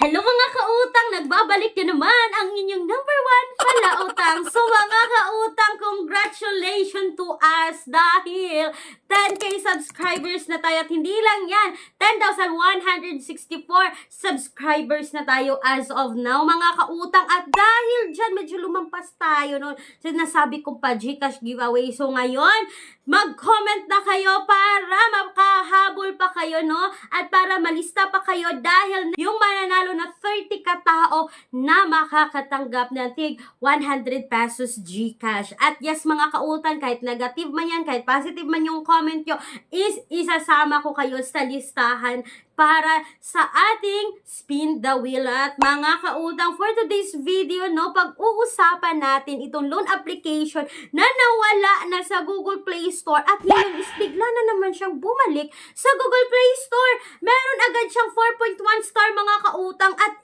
Hello mga kautang! Nagbabalik na naman ang inyong number one palautang. So mga kautang, congratulations to us dahil 10K subscribers na tayo at hindi lang yan, 10,164 subscribers na tayo as of now mga kautang. At dahil dyan, medyo lumampas tayo noon. Sinasabi kong pa Gcash giveaway. So ngayon, mag-comment na kayo para makahabol pa kayo, no? At para malista pa kayo dahil yung mananalo na 30 katao na makakatanggap ng tig 100 pesos Gcash. At yes mga kautang, kahit negative man yan, kahit positive man yung comment nyo, is isasama ko kayo sa listahan para sa ating spin the wheel. At mga kautang, for today's video, no, pag-uusapan natin itong loan application na nawala na sa Google Play Store at ngayon is bigla na naman siyang bumalik sa Google Play Store. Meron agad siyang 4.1 star mga kautang at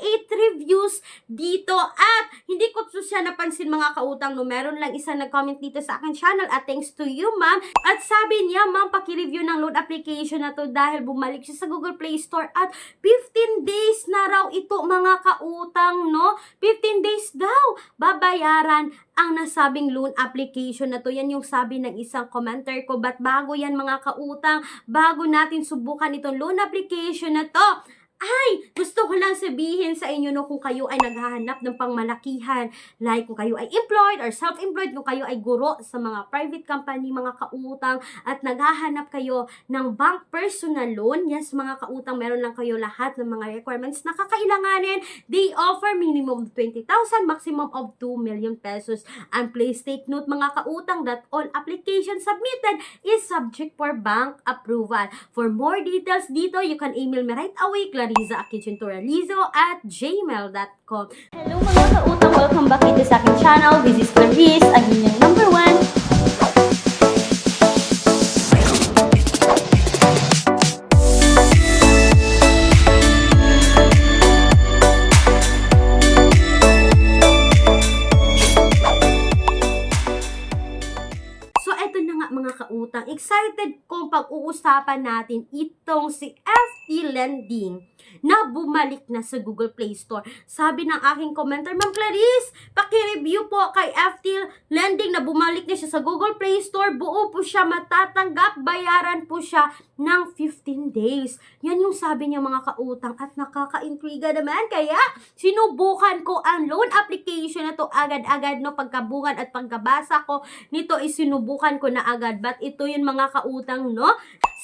88 reviews dito. At hindi ko siya napansin mga kautang, no, meron lang isa nag-comment dito sa akin channel at thanks to you ma'am. At sabi niya, ma'am, paki-review ng loan application na to dahil bumalik siya sa Google Play Store at 15 days na raw ito mga kautang, no? 15 days daw babayaran ang nasabing loan application na to. Yan yung sabi ng isang commenter ko. But bago yan mga kautang, bago natin subukan itong loan application na to, ay, gusto ko lang sabihin sa inyo, no, kung kayo ay naghahanap ng pangmalakihan, like kung kayo ay employed or self-employed, kung kayo ay guro sa mga private company, mga kautang, at naghahanap kayo ng bank personal loan, yes, mga kautang, meron lang kayo lahat ng mga requirements na kakailanganin. They offer minimum of 20,000, maximum of 2 million pesos. And please take note mga kautang that all applications submitted is subject for bank approval. For more details dito, you can email me right away, clariza@gmail.com. Hello mga kautang, welcome back dito sa aking channel. This is Clarice, ang inyong number one. So eto na nga mga kautang, excited kung pag-uusapan natin itong si FT Lending na bumalik na sa Google Play Store. Sabi ng aking commenter, Ma'am Clarice, paki-review po kay FT Lending na bumalik na siya sa Google Play Store. Buo po siya matatanggap, bayaran po siya ng 15 days. Yan yung sabi niya mga kautang at nakaka-intriga naman. Kaya sinubukan ko ang loan application na to agad-agad, no, pagkabungan at pagkabasa ko nito is sinubukan ko na agad. But ito yung mga kautang, no?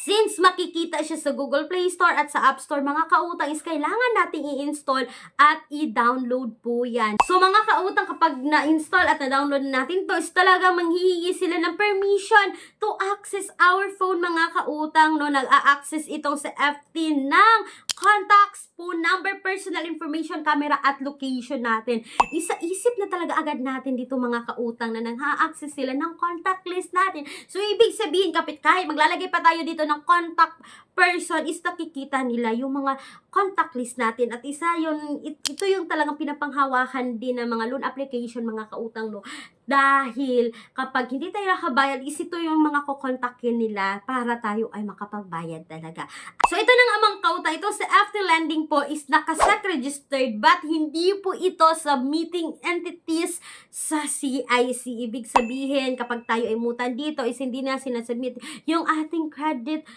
Since makikita siya sa Google Play Store at sa App Store, mga kautang, is kailangan nating i-install at i-download po yan. So mga kautang, kapag na-install at na-download natin to, is talagang manghihingi sila ng permission to access our phone mga kautang, no? Nag-a-access itong sa FT ng contacts, phone number, personal information, camera at location natin. Isa-isip na talaga agad natin dito mga kautang na nang-ha-access sila ng contact list natin. So ibig sabihin, kahit maglalagay pa tayo dito ng contact person, is nakikita nila yung mga contact list natin. At ito yung talagang pinapanghawakan din ng mga loan application mga kautang, no? Dahil kapag hindi tayo nakabayad, is ito yung mga kukontakin nila para tayo ay makapagbayad talaga. So ito na nga mga kautang, ito sa FT Lending po is nakaset registered but hindi po ito submitting entities sa CIC. Ibig sabihin, kapag tayo ay mutan dito, is hindi na sinasubmit yung ating credit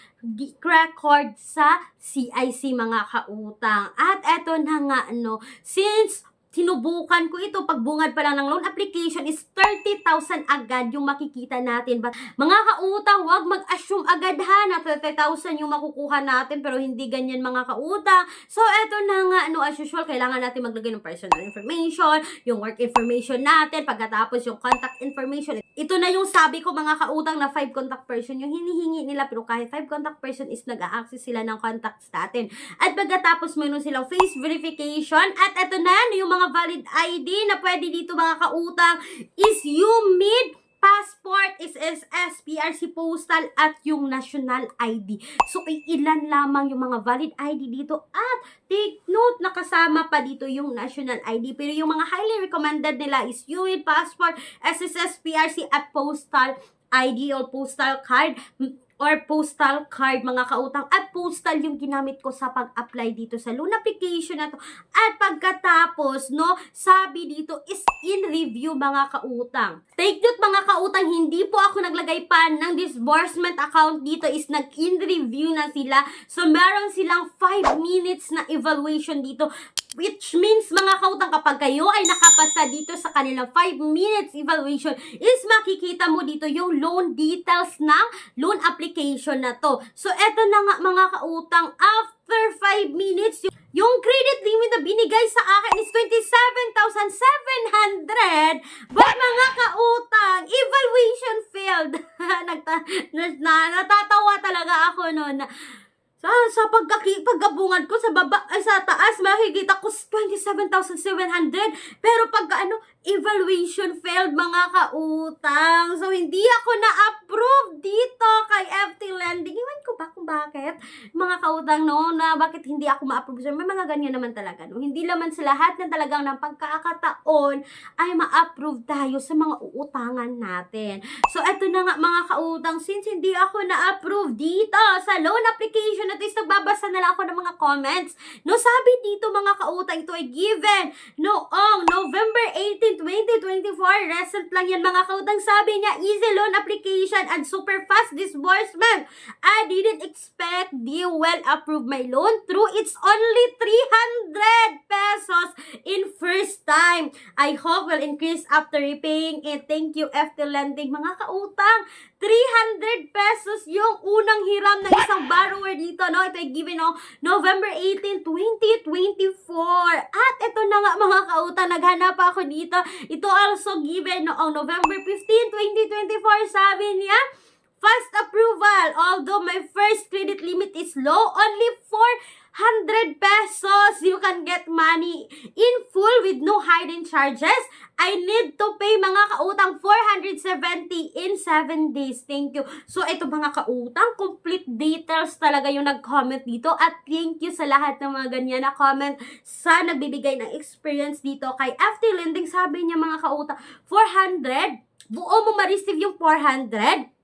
record sa CIC mga kautang. At eto na nga, no, since sinubukan ko ito, pagbungad pa lang ng loan application is 30,000 agad yung makikita natin. But mga kautang, wag mag-assume agad ha na 30,000 yung makukuha natin, pero hindi ganyan mga kautang. So eto na nga, no, as usual, kailangan natin maglagay ng personal information, yung work information natin, pagkatapos yung contact information. Ito na yung sabi ko mga kautang na 5 contact person yung hinihingi nila, pero kahit 5 contact person is nag-a-access sila ng contacts natin. At pagkatapos mayroon silang face verification at eto na yung mga valid ID na pwede dito mga kautang is UMID, passport, is SSPRC postal at yung national ID. So ilan lamang yung mga valid ID dito at take note, nakasama pa dito yung national ID. Pero yung mga highly recommended nila is UMID, passport, SSPRC at postal ID o postal card. or postal card mga kautang, at postal yung ginamit ko sa pag-apply dito sa loan application na to. At pagkatapos, no, sabi dito is in review mga kautang. Take note mga kautang, hindi po ako naglagay pa ng disbursement account dito, is nag-in review na sila. So meron silang 5 minutes na evaluation dito. Which means mga kautang, kapag kayo ay nakapasa dito sa kanilang 5 minutes evaluation, is makikita mo dito yung loan details ng loan application na to. So eto na nga mga kautang, after 5 minutes, yung credit limit na binigay sa akin is 27,700. But mga kautang, evaluation failed. Natatawa talaga ako noon. Sa pagkabungan ko sa baba ay sa taas, makikita ko 27,700. Pero evaluation failed mga kautang. So hindi ako na-approve dito kay FT Lending. Iwan ko ba kung bakit? Mga kautang, no, na bakit hindi ako ma-approve. So, may mga ganyan naman talaga, no. Hindi naman sa lahat na talagang ng pagkakataon ay ma-approve tayo sa mga uutangan natin. So eto na nga mga kautang, since hindi ako na-approve dito sa loan application, at least nagbabasa na lang ako ng mga comments. No, sabi dito mga kautang, ito ay given noong November 18, 2024. Recent lang yan mga kautang. Sabi niya, easy loan application and super fast disbursement. I didn't expect they will approve my loan through it's only 300 pesos in first time. I hope will increase after repaying it. Thank you FT Lending mga kautang. 300 pesos yung unang hiram ng isang borrower dito, no? Ito ay given November 18, 2024. At ito na nga mga kautang, naghanap ako dito. Ito also given noong November 15, 2024. Sabi niya, fast approval. Although my first credit limit is low, only 400 pesos. You can get money in full with no hidden charges. I need to pay mga kautang 470 in 7 days. Thank you. So ito mga kautang, complete details talaga yung nag-comment dito. At thank you sa lahat ng mga ganyan na comment sa nagbibigay ng experience dito kay FT Lending. Sabi niya mga kautang, 400, buo mo ma-receive yung 400,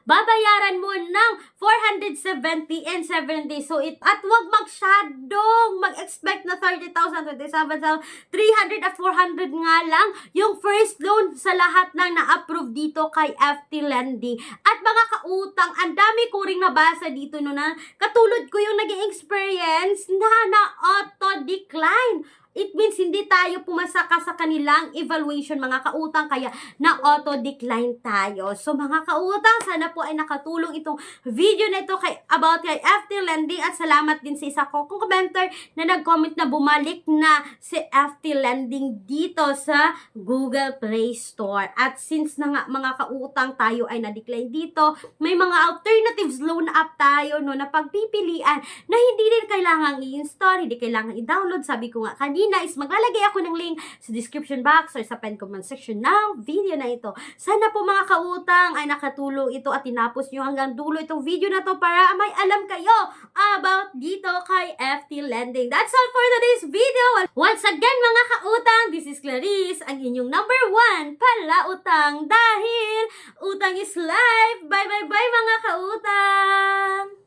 babayaran mo ng 470 in 7 days. So, at wag magsyadong mag-expect na 30,000, 27,000, 300 at 400 nga lang yung first loan sa lahat ng na-approve dito kay FT Lending. At mga kautang, ang dami ko ring nabasa dito no, na katulad ko yung naging experience na na-auto-decline. It means hindi tayo pumasaka sa kanilang evaluation mga kautang, kaya na-auto-decline tayo. So mga kautang, sana po ay nakatulong itong video na ito about kay FT Lending, at salamat din sa isa ko kung commenter na nag-comment na bumalik na si FT Lending dito sa Google Play Store. At since na nga mga kautang tayo ay na-decline dito, may mga alternatives loan app tayo no, na pagpipilian na hindi din kailangan i-install, hindi kailangan i-download. Sabi ko nga kanina, is maglalagay ako ng link sa description box or sa pen comment section ng video na ito. Sana po mga kautang ay nakatulong ito at tinapos nyo hanggang dulo itong video na to para may alam kayo about dito kay FT Lending. That's all for today's video. Once again mga kautang, this is Clarice, ang inyong number 1 palautang, dahil utang is life. Bye bye bye mga kautang!